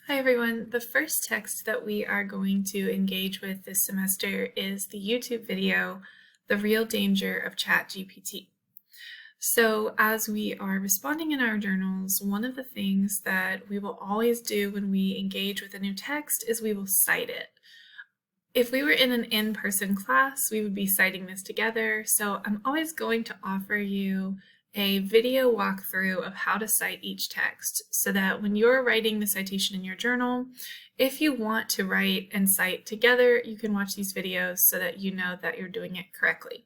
Hi everyone. The first text that we are going to engage with this semester is the YouTube video, The Real Danger of ChatGPT. So as we are responding in our journals, one of the things that we will always do when we engage with a new text is we will cite it. If we were in an in-person class, we would be citing this together. So I'm always going to offer you a video walkthrough of how to cite each text so that when you're writing the citation in your journal, if you want to write and cite together, you can watch these videos so that you know that you're doing it correctly.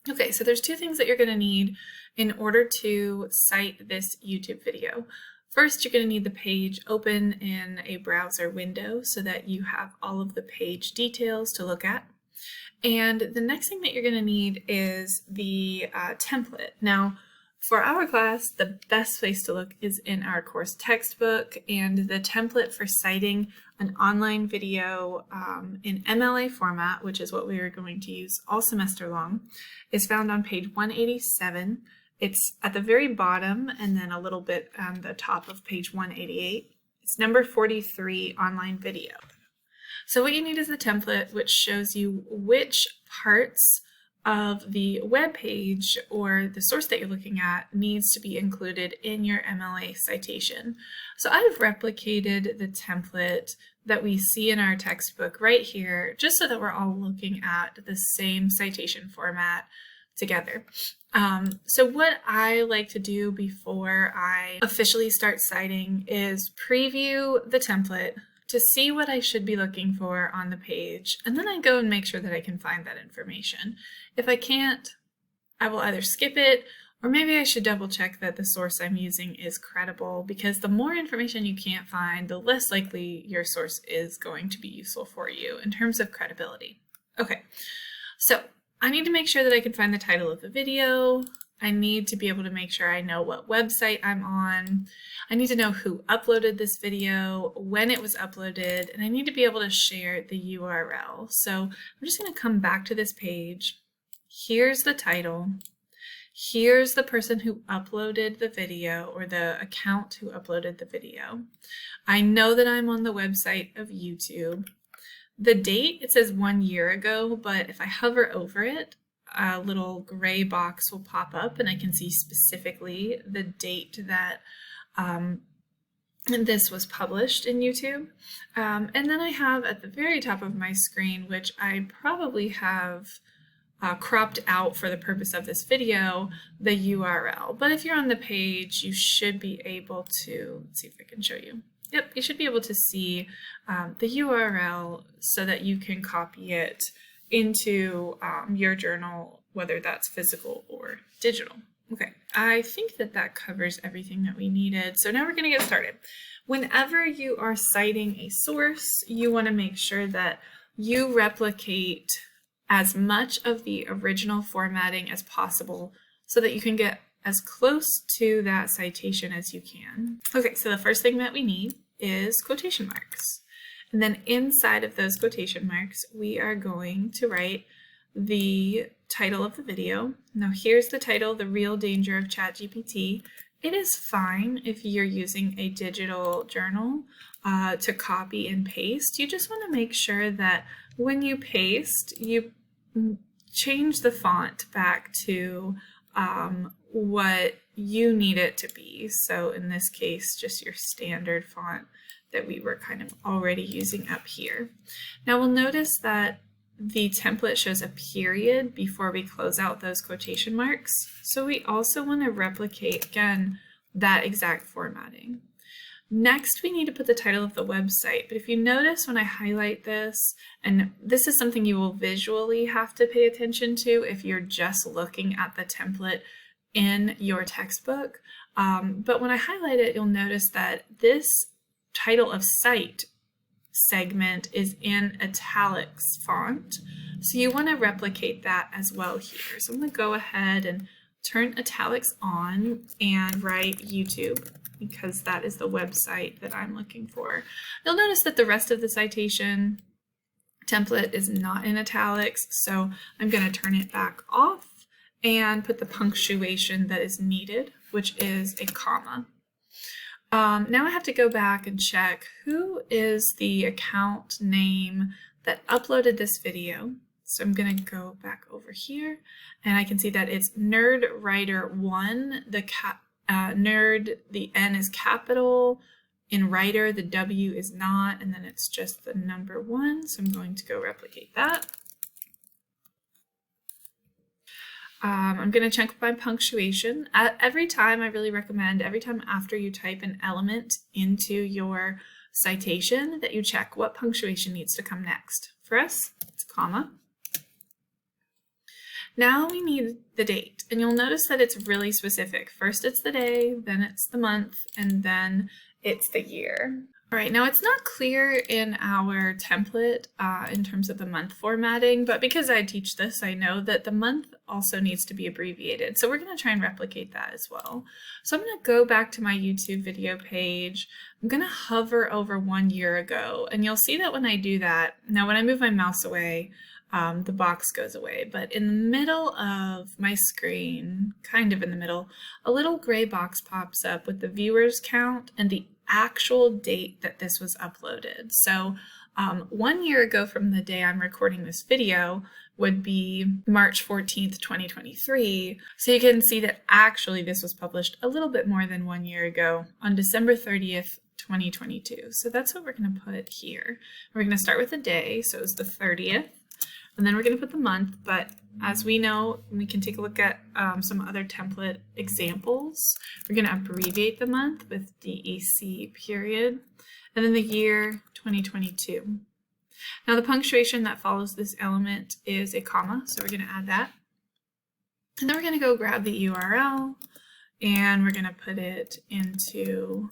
Okay, so there's two things that you're going to need in order to cite this YouTube video. First, you're going to need the page open in a browser window so that you have all of the page details to look at. And the next thing that you're going to need is the template. Now, for our class, the best place to look is in our course textbook, and the template for citing an online video in MLA format, which is what we are going to use all semester long, is found on page 187. It's at the very bottom and then a little bit on the top of page 188. It's number 43, online video. So what you need is the template, which shows you which parts of the web page or the source that you're looking at needs to be included in your MLA citation. So I've replicated the template that we see in our textbook right here, just so that we're all looking at the same citation format together. So what I like to do before I officially start citing is preview the template to see what I should be looking for on the page, and then I go and make sure that I can find that information. If I can't, I will either skip it, or maybe I should double check that the source I'm using is credible, because the more information you can't find, the less likely your source is going to be useful for you in terms of credibility. Okay, so I need to make sure that I can find the title of the video. I need to be able to make sure I know what website I'm on. I need to know who uploaded this video, when it was uploaded, and I need to be able to share the URL. So I'm just going to come back to this page. Here's the title. Here's the person who uploaded the video, or the account who uploaded the video. I know that I'm on the website of YouTube. The date, it says 1 year ago, but if I hover over it, a little gray box will pop up and I can see specifically the date that this was published in YouTube. And then I have at the very top of my screen, which I probably have cropped out for the purpose of this video, the URL. But if you're on the page, you should be able to, let's see if I can show you. Yep, you should be able to see the URL so that you can copy it into your journal, whether that's physical or digital. Okay, I think that that covers everything that we needed. So now we're going to get started. Whenever you are citing a source, you want to make sure that you replicate as much of the original formatting as possible so that you can get as close to that citation as you can. Okay, so the first thing that we need is quotation marks. And then inside of those quotation marks, we are going to write the title of the video. Now here's the title, The Real Danger of ChatGPT. It is fine if you're using a digital journal to copy and paste. You just want to make sure that when you paste, you change the font back to what you need it to be. So in this case, just your standard font that we were kind of already using up here. Now we'll notice that the template shows a period before we close out those quotation marks. So we also want to replicate, again, that exact formatting. Next, we need to put the title of the website. But if you notice when I highlight this, and this is something you will visually have to pay attention to if you're just looking at the template in your textbook. But when I highlight it, you'll notice that this title of Cite segment is in italics font. So you want to replicate that as well here. So I'm going to go ahead and turn italics on and write YouTube, because that is the website that I'm looking for. You'll notice that the rest of the citation template is not in italics, so I'm going to turn it back off and put the punctuation that is needed, which is a comma. Now I have to go back and check who is the account name that uploaded this video. So I'm going to go back over here and I can see that it's NerdWriter1. Nerd, the N is capital. In writer, the W is not, and then it's just the number 1. So I'm going to go replicate that. I'm going to check my punctuation. Every time, I really recommend every time after you type an element into your citation that you check what punctuation needs to come next. For us, it's a comma. Now we need the date, and you'll notice that it's really specific. First it's the day, then it's the month, and then it's the year. All right, now it's not clear in our template in terms of the month formatting, but because I teach this, I know that the month also needs to be abbreviated. So we're going to try and replicate that as well. So I'm going to go back to my YouTube video page. I'm going to hover over 1 year ago, and you'll see that when I do that, now when I move my mouse away, the box goes away, but in the middle of my screen, kind of in the middle, a little gray box pops up with the viewers count and the actual date that this was uploaded. So 1 year ago from the day I'm recording this video would be March 14th, 2023. So you can see that actually this was published a little bit more than 1 year ago on December 30th, 2022. So that's what we're going to put here. We're going to start with the day, so it was the 30th. And then we're going to put the month, but as we know, we can take a look at some other template examples. We're going to abbreviate the month with DEC period, and then the year 2022. Now the punctuation that follows this element is a comma, so we're going to add that. And then we're going to go grab the URL, and we're going to put it into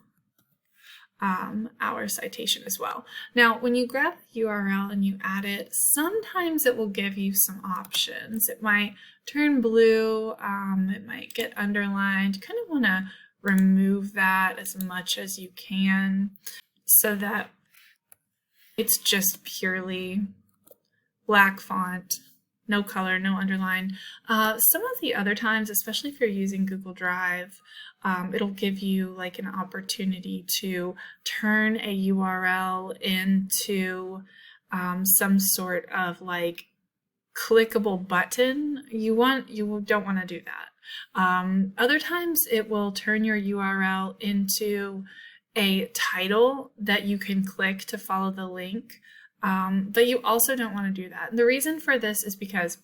our citation as well. Now, when you grab the URL and you add it, sometimes it will give you some options. It might turn blue, it might get underlined. You kind of want to remove that as much as you can so that it's just purely black font, no color, no underline. Some of the other times, especially if you're using Google Drive, it'll give you like an opportunity to turn a URL into some sort of like clickable button. You don't want to do that. Other times it will turn your URL into a title that you can click to follow the link. But you also don't want to do that. And the reason for this is because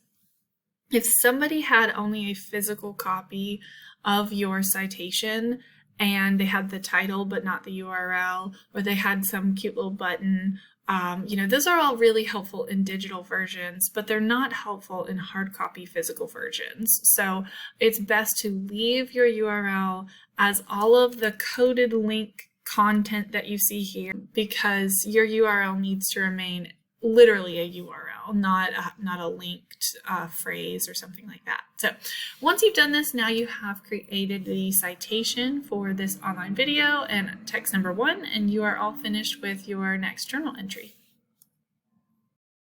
if somebody had only a physical copy of your citation and they had the title but not the URL, or they had some cute little button, those are all really helpful in digital versions, but they're not helpful in hard copy physical versions. So it's best to leave your URL as all of the coded link content that you see here, because your URL needs to remain literally a URL, not a linked phrase or something like that. So once you've done this, now you have created the citation for this online video and text number 1, and you are all finished with your next journal entry.